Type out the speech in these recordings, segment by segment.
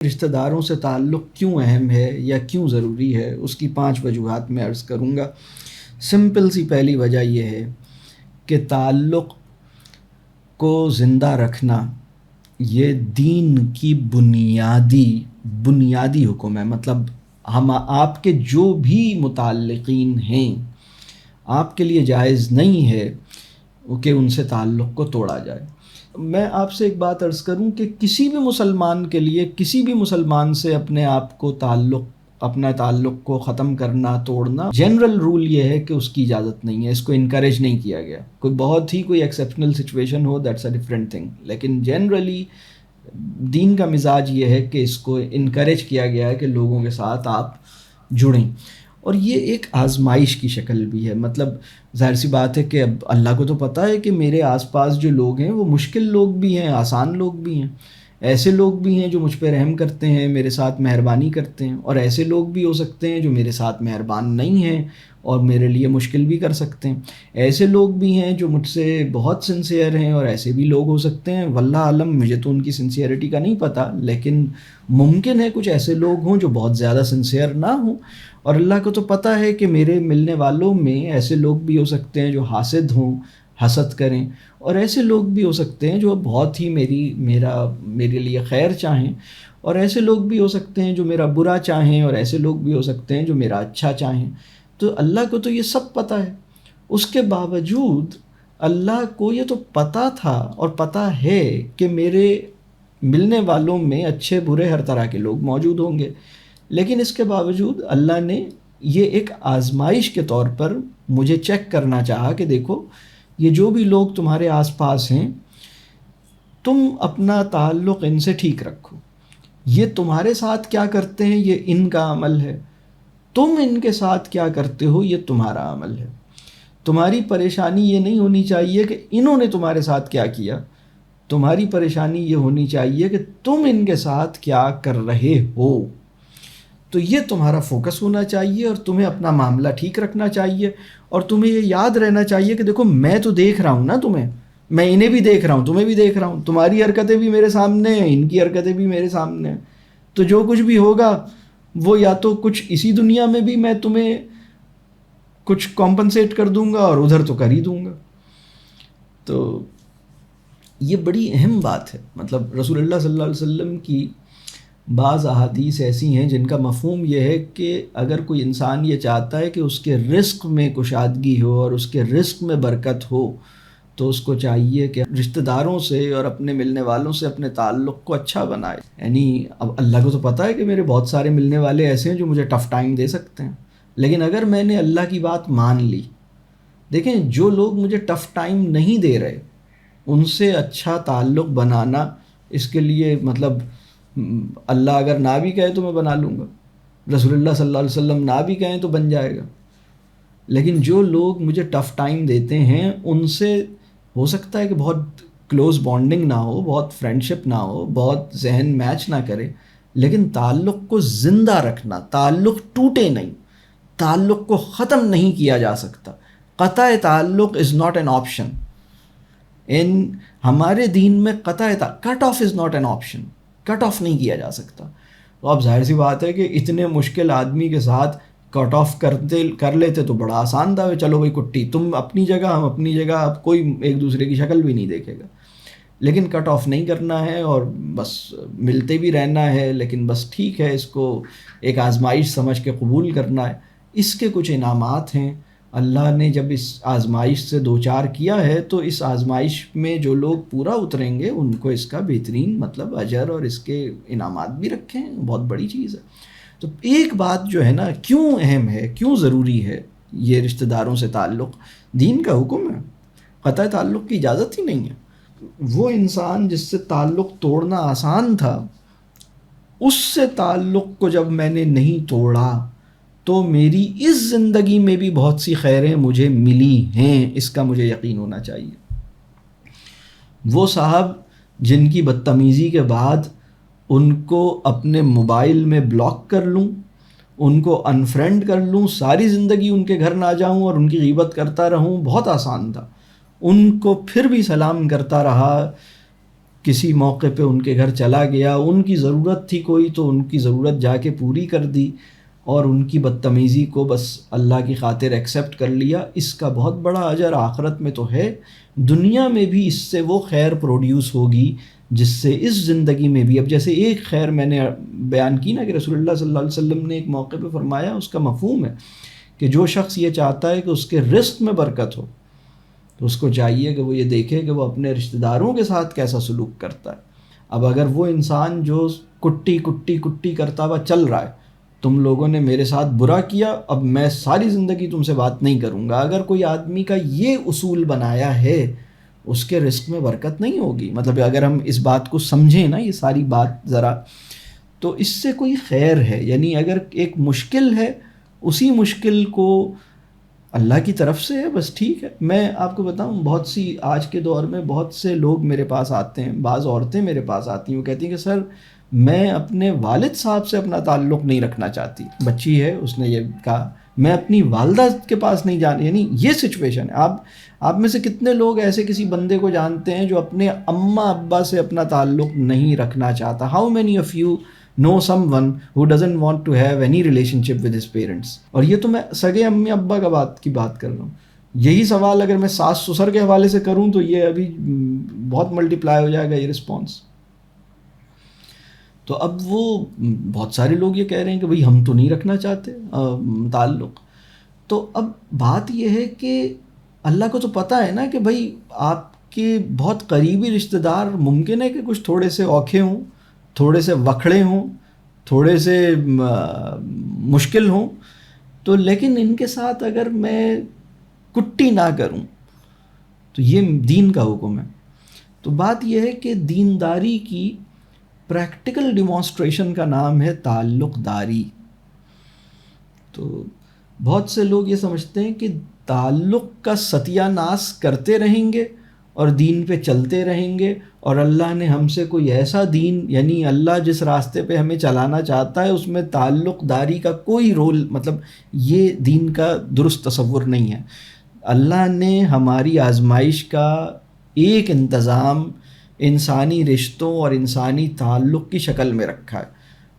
رشتہ داروں سے تعلق کیوں اہم ہے یا کیوں ضروری ہے، اس کی 5 وجوہات میں عرض کروں گا۔ سمپل سی پہلی وجہ یہ ہے کہ تعلق کو زندہ رکھنا یہ دین کی بنیادی حکم ہے۔ مطلب آپ کے جو بھی متعلقین ہیں، آپ کے لیے جائز نہیں ہے کہ ان سے تعلق کو توڑا جائے۔ میں آپ سے ایک بات عرض کروں کہ کسی بھی مسلمان کے لیے، کسی بھی مسلمان سے اپنا تعلق کو ختم کرنا، توڑنا، جنرل رول یہ ہے کہ اس کی اجازت نہیں ہے، اس کو انکریج نہیں کیا گیا۔ کوئی exceptional situation who, that's a different thing, لیکن جنرلی دین کا مزاج یہ ہے کہ اس کو انکریج کیا گیا ہے کہ لوگوں کے ساتھ آپ جڑیں۔ اور یہ ایک آزمائش کی شکل بھی ہے۔ مطلب ظاہر سی بات ہے کہ اب اللہ کو تو پتہ ہے کہ میرے آس پاس جو لوگ ہیں وہ مشکل لوگ بھی ہیں، آسان لوگ بھی ہیں، ایسے لوگ بھی ہیں جو مجھ پہ رحم کرتے ہیں، میرے ساتھ مہربانی کرتے ہیں، اور ایسے لوگ بھی ہو سکتے ہیں جو میرے ساتھ مہربان نہیں ہیں اور میرے لیے مشکل بھی کر سکتے ہیں۔ ایسے لوگ بھی ہیں جو مجھ سے بہت سنسیئر ہیں، اور ایسے بھی لوگ ہو سکتے ہیں، واللہ عالم مجھے تو ان کی سنسیئرٹی کا نہیں پتہ، لیکن ممکن ہے کچھ ایسے لوگ ہوں جو بہت زیادہ سنسیئر نہ ہوں۔ اور اللہ کو تو پتہ ہے کہ میرے ملنے والوں میں ایسے لوگ بھی ہو سکتے ہیں جو حاسد ہوں، حسد کریں، اور ایسے لوگ بھی ہو سکتے ہیں جو بہت ہی میرے لیے خیر چاہیں، اور ایسے لوگ بھی ہو سکتے ہیں جو میرا برا چاہیں، اور ایسے لوگ بھی ہو سکتے ہیں جو میرا اچھا چاہیں۔ تو اللہ کو تو یہ سب پتہ ہے۔ اس کے باوجود اللہ کو یہ تو پتہ تھا اور پتہ ہے کہ میرے ملنے والوں میں اچھے برے ہر طرح کے لوگ موجود ہوں گے، لیکن اس کے باوجود اللہ نے یہ ایک آزمائش کے طور پر مجھے چیک کرنا چاہا کہ دیکھو یہ جو بھی لوگ تمہارے آس پاس ہیں، تم اپنا تعلق ان سے ٹھیک رکھو۔ یہ تمہارے ساتھ کیا کرتے ہیں یہ ان کا عمل ہے، تم ان کے ساتھ کیا کرتے ہو یہ تمہارا عمل ہے۔ تمہاری پریشانی یہ نہیں ہونی چاہیے کہ انہوں نے تمہارے ساتھ کیا کیا، تمہاری پریشانی یہ ہونی چاہیے کہ تم ان کے ساتھ کیا کر رہے ہو۔ تو یہ تمہارا فوکس ہونا چاہیے، اور تمہیں اپنا معاملہ ٹھیک رکھنا چاہیے، اور تمہیں یہ یاد رہنا چاہیے کہ دیکھو میں تو دیکھ رہا ہوں نا تمہیں، میں انہیں بھی دیکھ رہا ہوں، تمہیں بھی دیکھ رہا ہوں، تمہاری حرکتیں بھی میرے سامنے ہیں، ان کی حرکتیں بھی میرے سامنے ہیں۔ تو جو کچھ بھی ہوگا وہ یا تو کچھ اسی دنیا میں بھی میں تمہیں کچھ کمپنسیٹ کر دوں گا، اور ادھر تو کر ہی دوں گا۔ تو یہ بڑی اہم بات ہے۔ مطلب رسول اللہ صلی اللہ علیہ وسلم کی بعض احادیث ایسی ہیں جن کا مفہوم یہ ہے کہ اگر کوئی انسان یہ چاہتا ہے کہ اس کے رزق میں کشادگی ہو اور اس کے رزق میں برکت ہو، تو اس کو چاہیے کہ رشتہ داروں سے اور اپنے ملنے والوں سے اپنے تعلق کو اچھا بنائے۔ یعنی اب اللہ کو تو پتہ ہے کہ میرے بہت سارے ملنے والے ایسے ہیں جو مجھے ٹف ٹائم دے سکتے ہیں، لیکن اگر میں نے اللہ کی بات مان لی، دیکھیں جو لوگ مجھے ٹف ٹائم نہیں دے رہے ان سے اچھا تعلق بنانا، اس کے لیے مطلب اللہ اگر نہ بھی کہے تو میں بنا لوں گا، رسول اللہ صلی اللہ علیہ وسلم نہ بھی کہیں تو بن جائے گا۔ لیکن جو لوگ مجھے ٹف ٹائم دیتے ہیں ان سے ہو سکتا ہے کہ بہت کلوز بانڈنگ نہ ہو، بہت فرینڈشپ نہ ہو، بہت ذہن میچ نہ کرے، لیکن تعلق کو زندہ رکھنا، تعلق ٹوٹے نہیں، تعلق کو ختم نہیں کیا جا سکتا۔ قطع تعلق از ناٹ این آپشن۔ ہمارے دین میں cut off is not an option, cut off نہیں کیا جا سکتا۔ تو اب ظاہر سی بات ہے کہ اتنے مشکل آدمی کے ساتھ کٹ آف کر لیتے تو بڑا آسان تھا، چلو بھائی کٹی، تم اپنی جگہ ہم اپنی جگہ، اب کوئی ایک دوسرے کی شکل بھی نہیں دیکھے گا۔ لیکن کٹ آف نہیں کرنا ہے اور بس ملتے بھی رہنا ہے، لیکن بس ٹھیک ہے، اس کو ایک آزمائش سمجھ کے قبول کرنا ہے۔ اس کے کچھ انعامات ہیں، اللہ نے جب اس آزمائش سے دوچار کیا ہے تو اس آزمائش میں جو لوگ پورا اتریں گے ان کو اس کا بہترین مطلب اجر اور اس کے انعامات بھی رکھے ہیں، بہت بڑی چیز ہے۔ تو ایک بات جو ہے نا، کیوں اہم ہے، کیوں ضروری ہے یہ رشتہ داروں سے تعلق، دین کا حکم ہے، قطع تعلق کی اجازت ہی نہیں ہے۔ وہ انسان جس سے تعلق توڑنا آسان تھا، اس سے تعلق کو جب میں نے نہیں توڑا تو میری اس زندگی میں بھی بہت سی خیریں مجھے ملی ہیں، اس کا مجھے یقین ہونا چاہیے۔ وہ صاحب جن کی بدتمیزی کے بعد ان کو اپنے موبائل میں بلاک کر لوں، ان کو انفرینڈ کر لوں، ساری زندگی ان کے گھر نہ جاؤں اور ان کی غیبت کرتا رہوں، بہت آسان تھا۔ ان کو پھر بھی سلام کرتا رہا، کسی موقع پہ ان کے گھر چلا گیا، ان کی ضرورت تھی کوئی تو ان کی ضرورت جا کے پوری کر دی، اور ان کی بدتمیزی کو بس اللہ کی خاطر ایکسیپٹ کر لیا، اس کا بہت بڑا اجر آخرت میں تو ہے، دنیا میں بھی اس سے وہ خیر پروڈیوس ہوگی جس سے اس زندگی میں بھی. اب جیسے ایک خیر میں نے بیان کی نا کہ رسول اللہ صلی اللہ علیہ وسلم نے ایک موقع پہ فرمایا، اس کا مفہوم ہے کہ جو شخص یہ چاہتا ہے کہ اس کے رزق میں برکت ہو تو اس کو چاہیے کہ وہ یہ دیکھے کہ وہ اپنے رشتہ داروں کے ساتھ کیسا سلوک کرتا ہے. اب اگر وہ انسان جو کٹی کٹی کٹی کرتا ہوا چل رہا ہے، تم لوگوں نے میرے ساتھ برا کیا، اب میں ساری زندگی تم سے بات نہیں کروں گا، اگر کوئی آدمی کا یہ اصول بنایا ہے اس کے رزق میں برکت نہیں ہوگی. مطلب اگر ہم اس بات کو سمجھیں نا، یہ ساری بات ذرا، تو اس سے کوئی خیر ہے. یعنی اگر ایک مشکل ہے، اسی مشکل کو اللہ کی طرف سے ہے، بس ٹھیک ہے. میں آپ کو بتاؤں، بہت سی آج کے دور میں بہت سے لوگ میرے پاس آتے ہیں، بعض عورتیں میرے پاس آتی ہیں، وہ کہتی ہیں کہ سر میں اپنے والد صاحب سے اپنا تعلق نہیں رکھنا چاہتی. بچی ہے، اس نے یہ کہا میں اپنی والدہ کے پاس نہیں جانا. یعنی یہ سچویشن ہے. آپ میں سے کتنے لوگ ایسے کسی بندے کو جانتے ہیں جو اپنے اماں ابا سے اپنا تعلق نہیں رکھنا چاہتا؟ How many of you know someone who doesn't want to have any relationship with his parents؟ اور یہ تو میں سگے امی ابا کی بات کر رہا ہوں. یہی سوال اگر میں ساس سسر کے حوالے سے کروں تو یہ ابھی بہت ملٹی پلائی ہو جائے گا یہ رسپانس. تو اب وہ بہت سارے لوگ یہ کہہ رہے ہیں کہ بھئی ہم تو نہیں رکھنا چاہتے تعلق. تو اب بات یہ ہے کہ اللہ کو تو پتہ ہے نا کہ بھئی آپ کے بہت قریبی رشتہ دار ممکن ہے کہ کچھ تھوڑے سے اوکھے ہوں، تھوڑے سے وکھڑے ہوں، تھوڑے سے مشکل ہوں، تو لیکن ان کے ساتھ اگر میں کٹی نہ کروں تو یہ دین کا حکم ہے. تو بات یہ ہے کہ دینداری کی پریکٹیکل ڈیمانسٹریشن کا نام ہے تعلق داری. تو بہت سے لوگ یہ سمجھتے ہیں کہ تعلق کا ستیہ ناش کرتے رہیں گے اور دین پہ چلتے رہیں گے، اور اللہ نے ہم سے کوئی ایسا دین، یعنی اللہ جس راستے پہ ہمیں چلانا چاہتا ہے اس میں تعلق داری کا کوئی رول، مطلب یہ دین کا درست تصور نہیں ہے. اللہ نے ہماری آزمائش کا ایک انتظام انسانی رشتوں اور انسانی تعلق کی شکل میں رکھا ہے.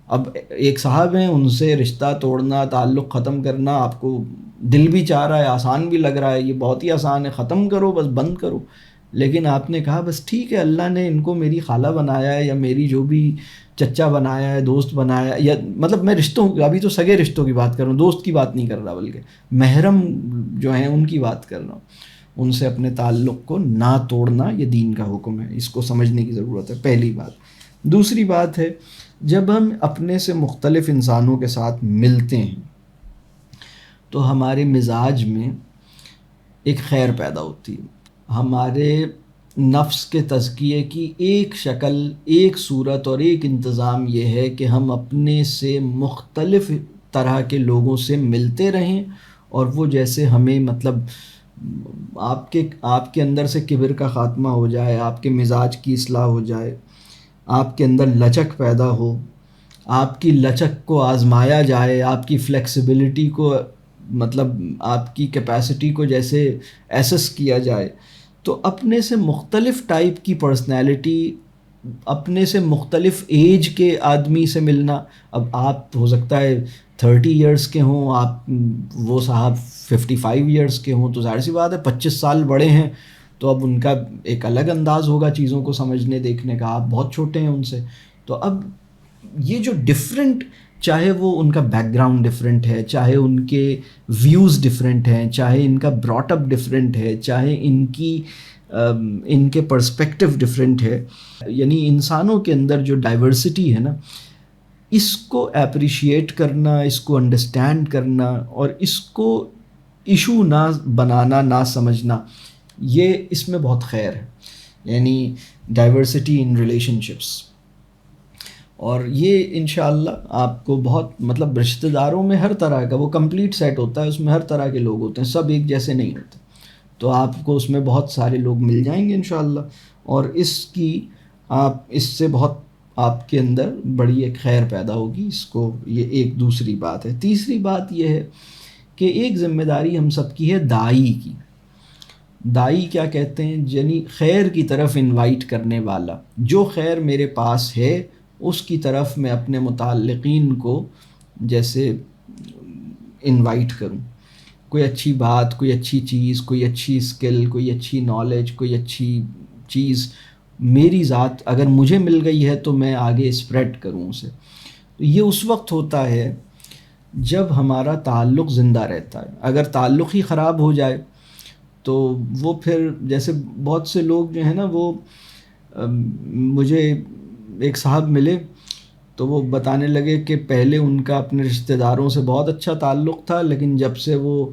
اب ایک صاحب ہیں، ان سے رشتہ توڑنا، تعلق ختم کرنا آپ کو دل بھی چاہ رہا ہے، آسان بھی لگ رہا ہے، یہ بہت ہی آسان ہے، ختم کرو بس، بند کرو. لیکن آپ نے کہا بس ٹھیک ہے، اللہ نے ان کو میری خالہ بنایا ہے یا میری جو بھی چچا بنایا ہے، دوست بنایا ہے، یا مطلب میں رشتوں، ابھی تو سگے رشتوں کی بات کر رہا ہوں، دوست کی بات نہیں کر رہا، بلکہ محرم جو ہیں ان کی بات کر رہا ہوں. ان سے اپنے تعلق کو نہ توڑنا یہ دین کا حکم ہے. اس کو سمجھنے کی ضرورت ہے، پہلی بات. دوسری بات ہے، جب ہم اپنے سے مختلف انسانوں کے ساتھ ملتے ہیں تو ہمارے مزاج میں ایک خیر پیدا ہوتی ہے. ہمارے نفس کے تزکیے کی ایک شکل، ایک صورت اور ایک انتظام یہ ہے کہ ہم اپنے سے مختلف طرح کے لوگوں سے ملتے رہیں، اور وہ جیسے ہمیں مطلب آپ کے اندر سے کبر کا خاتمہ ہو جائے، آپ کے مزاج کی اصلاح ہو جائے، آپ کے اندر لچک پیدا ہو، آپ کی لچک کو آزمایا جائے، آپ کی فلیکسیبلٹی کو، مطلب آپ کی کیپیسٹی کو جیسے ایسس کیا جائے. تو اپنے سے مختلف ٹائپ کی پرسنالٹی، اپنے سے مختلف ایج کے آدمی سے ملنا. اب آپ ہو سکتا ہے 30 ایئرس کے ہوں، آپ وہ صاحب 55 ایئرس کے ہوں، تو ظاہر سی بات ہے 25 سال بڑے ہیں تو اب ان کا ایک الگ انداز ہوگا چیزوں کو سمجھنے دیکھنے کا، آپ بہت چھوٹے ہیں ان سے. تو اب یہ جو ڈفرینٹ، چاہے وہ ان کا بیک گراؤنڈ ڈفرینٹ ہے، چاہے ان کے ویوز ڈفرینٹ ہیں، چاہے ان کا براٹ اپ ڈفرینٹ ہے، چاہے ان کے پرسپیکٹیو ڈفرینٹ ہے، یعنی انسانوں کے اندر جو ڈائیورسٹی ہے نا، اس کو اپریشیٹ کرنا، اس کو انڈرسٹینڈ کرنا اور اس کو ایشو نہ بنانا، نہ سمجھنا، یہ اس میں بہت خیر ہے. یعنی ڈائیورسٹی ان ریلیشن شپس. اور یہ انشاءاللہ آپ کو بہت، مطلب رشتہ داروں میں ہر طرح کا وہ کمپلیٹ سیٹ ہوتا ہے، اس میں ہر طرح کے لوگ ہوتے ہیں، سب ایک جیسے نہیں ہوتے. تو آپ کو اس میں بہت سارے لوگ مل جائیں گے انشاءاللہ، اور اس سے بہت آپ کے اندر بڑی ایک خیر پیدا ہوگی. اس کو، یہ ایک دوسری بات ہے. تیسری بات یہ ہے کہ ایک ذمہ داری ہم سب کی ہے داعی کی. دائی کیا کہتے ہیں؟ یعنی خیر کی طرف انوائٹ کرنے والا. جو خیر میرے پاس ہے اس کی طرف میں اپنے متعلقین کو جیسے انوائٹ کروں. کوئی اچھی بات، کوئی اچھی چیز، کوئی اچھی اسکل، کوئی اچھی نالج، کوئی اچھی چیز میری ذات اگر مجھے مل گئی ہے تو میں آگے اسپریڈ کروں اسے. یہ اس وقت ہوتا ہے جب ہمارا تعلق زندہ رہتا ہے. اگر تعلق ہی خراب ہو جائے تو وہ پھر جیسے بہت سے لوگ جو ہیں نا وہ مجھے ایک صاحب ملے تو وہ بتانے لگے کہ پہلے ان کا اپنے رشتہ داروں سے بہت اچھا تعلق تھا، لیکن جب سے وہ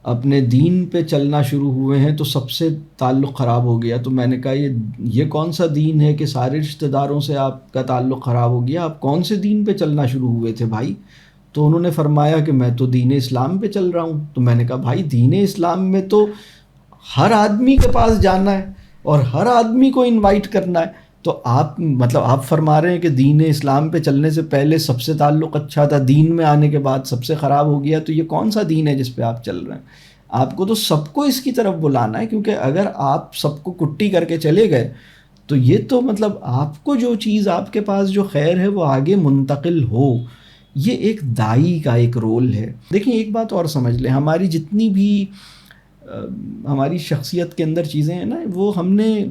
اپنے دین پہ چلنا شروع ہوئے ہیں تو سب سے تعلق خراب ہو گیا. تو میں نے کہا یہ کون سا دین ہے کہ سارے رشتہ داروں سے آپ کا تعلق خراب ہو گیا؟ آپ کون سے دین پہ چلنا شروع ہوئے تھے بھائی؟ تو انہوں نے فرمایا کہ میں تو دین اسلام پہ چل رہا ہوں. تو میں نے کہا بھائی دین اسلام میں تو ہر آدمی کے پاس جانا ہے اور ہر آدمی کو انوائٹ کرنا ہے. تو آپ فرما رہے ہیں کہ دین اسلام پہ چلنے سے پہلے سب سے تعلق اچھا تھا، دین میں آنے کے بعد سب سے خراب ہو گیا. تو یہ کون سا دین ہے جس پہ آپ چل رہے ہیں؟ آپ کو تو سب کو اس کی طرف بلانا ہے، کیونکہ اگر آپ سب کو کٹی کر کے چلے گئے تو یہ تو آپ کو جو چیز آپ کے پاس جو خیر ہے وہ آگے منتقل ہو. یہ ایک دائی کا ایک رول ہے. دیکھیں ایک بات اور سمجھ لیں، ہماری جتنی بھی ہماری شخصیت کے اندر چیزیں ہیں نا وہ ہم نے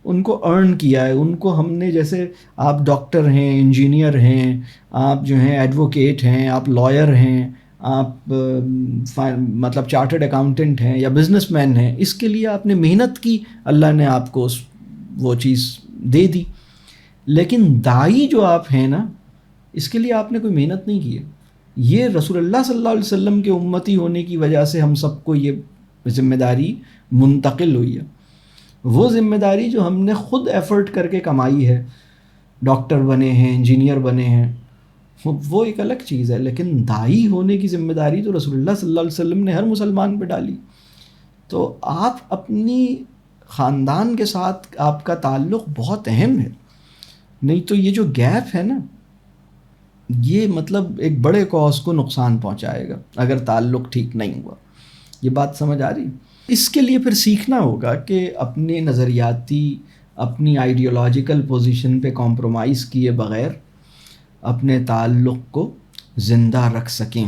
ان کو ارن کیا ہے. ان کو ہم نے، جیسے آپ ڈاکٹر ہیں، انجینئر ہیں، آپ جو ہیں ایڈوکیٹ ہیں، آپ لائر ہیں، آپ چارٹرڈ اکاؤنٹنٹ ہیں یا بزنس مین ہیں، اس کے لیے آپ نے محنت کی، اللہ نے آپ کو وہ چیز دے دی. لیکن دائی جو آپ ہیں نا، اس کے لیے آپ نے کوئی محنت نہیں کی ہے. یہ رسول اللہ صلی اللہ علیہ وسلم کے امتی ہونے کی وجہ سے ہم سب کو یہ ذمہ داری منتقل ہوئی ہے. وہ ذمہ داری جو ہم نے خود ایفرٹ کر کے کمائی ہے، ڈاکٹر بنے ہیں، انجینئر بنے ہیں، وہ ایک الگ چیز ہے. لیکن دائی ہونے کی ذمہ داری تو رسول اللہ صلی اللہ علیہ وسلم نے ہر مسلمان پہ ڈالی. تو آپ اپنی خاندان کے ساتھ آپ کا تعلق بہت اہم ہے. نہیں تو یہ جو گیپ ہے نا، یہ ایک بڑے کاز کو نقصان پہنچائے گا اگر تعلق ٹھیک نہیں ہوا. یہ بات سمجھ آ رہی؟ اس کے لیے پھر سیکھنا ہوگا کہ اپنے نظریاتی، اپنی آئیڈیالوجیکل پوزیشن پہ کمپرومائز کیے بغیر اپنے تعلق کو زندہ رکھ سکیں.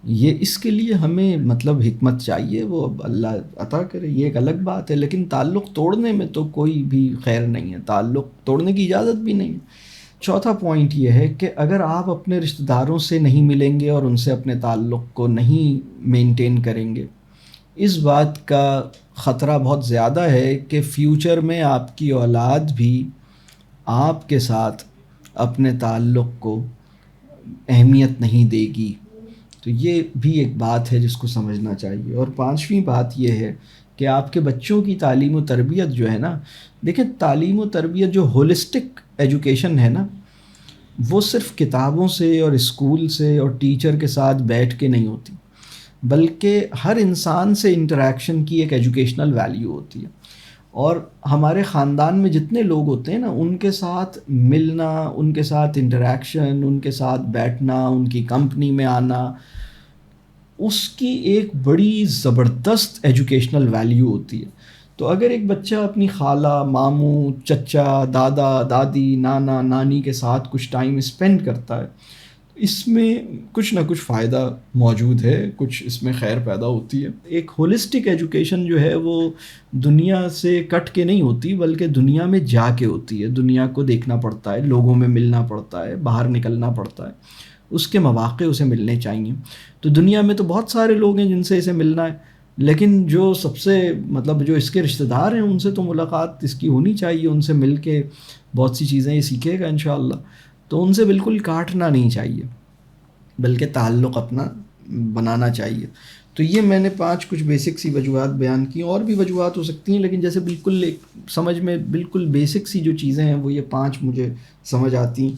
یہ اس کے لیے ہمیں حکمت چاہیے، وہ اللہ عطا کرے، یہ ایک الگ بات ہے. لیکن تعلق توڑنے میں تو کوئی بھی خیر نہیں ہے، تعلق توڑنے کی اجازت بھی نہیں ہے. چوتھا پوائنٹ یہ ہے کہ اگر آپ اپنے رشتہ داروں سے نہیں ملیں گے اور ان سے اپنے تعلق کو نہیں مینٹین کریں گے، اس بات کا خطرہ بہت زیادہ ہے کہ فیوچر میں آپ کی اولاد بھی آپ کے ساتھ اپنے تعلق کو اہمیت نہیں دے گی. تو یہ بھی ایک بات ہے جس کو سمجھنا چاہیے. اور پانچویں بات یہ ہے کہ آپ کے بچوں کی تعلیم و تربیت جو ہے نا، دیکھیں تعلیم و تربیت جو ہولسٹک ایجوکیشن ہے نا، وہ صرف کتابوں سے اور اسکول سے اور ٹیچر کے ساتھ بیٹھ کے نہیں ہوتی، بلکہ ہر انسان سے انٹریکشن کی ایک ایجوکیشنل ویلیو ہوتی ہے. اور ہمارے خاندان میں جتنے لوگ ہوتے ہیں نا، ان کے ساتھ ملنا، ان کے ساتھ انٹریکشن، ان کے ساتھ بیٹھنا، ان کی کمپنی میں آنا، اس کی ایک بڑی زبردست ایجوکیشنل ویلیو ہوتی ہے. تو اگر ایک بچہ اپنی خالہ، ماموں، چچا، دادا، دادی، نانا، نانی کے ساتھ کچھ ٹائم اسپینڈ کرتا ہے، اس میں کچھ نہ کچھ فائدہ موجود ہے، کچھ اس میں خیر پیدا ہوتی ہے. ایک ہولسٹک ایجوکیشن جو ہے وہ دنیا سے کٹ کے نہیں ہوتی، بلکہ دنیا میں جا کے ہوتی ہے. دنیا کو دیکھنا پڑتا ہے، لوگوں میں ملنا پڑتا ہے، باہر نکلنا پڑتا ہے، اس کے مواقع اسے ملنے چاہیے. تو دنیا میں تو بہت سارے لوگ ہیں جن سے اسے ملنا ہے، لیکن جو سب سے جو اس کے رشتہ دار ہیں ان سے تو ملاقات اس کی ہونی چاہیے. ان سے مل کے بہت سی چیزیں یہ سیکھے گا انشاءاللہ. تو ان سے بالکل کاٹنا نہیں چاہیے، بلکہ تعلق اپنا بنانا چاہیے. تو یہ میں نے 5 کچھ بیسک سی وجوہات بیان کی. اور بھی وجوہات ہو سکتی ہیں، لیکن جیسے بالکل ایک سمجھ میں بالکل بیسک سی جو چیزیں ہیں وہ یہ 5 مجھے سمجھ آتی ہیں.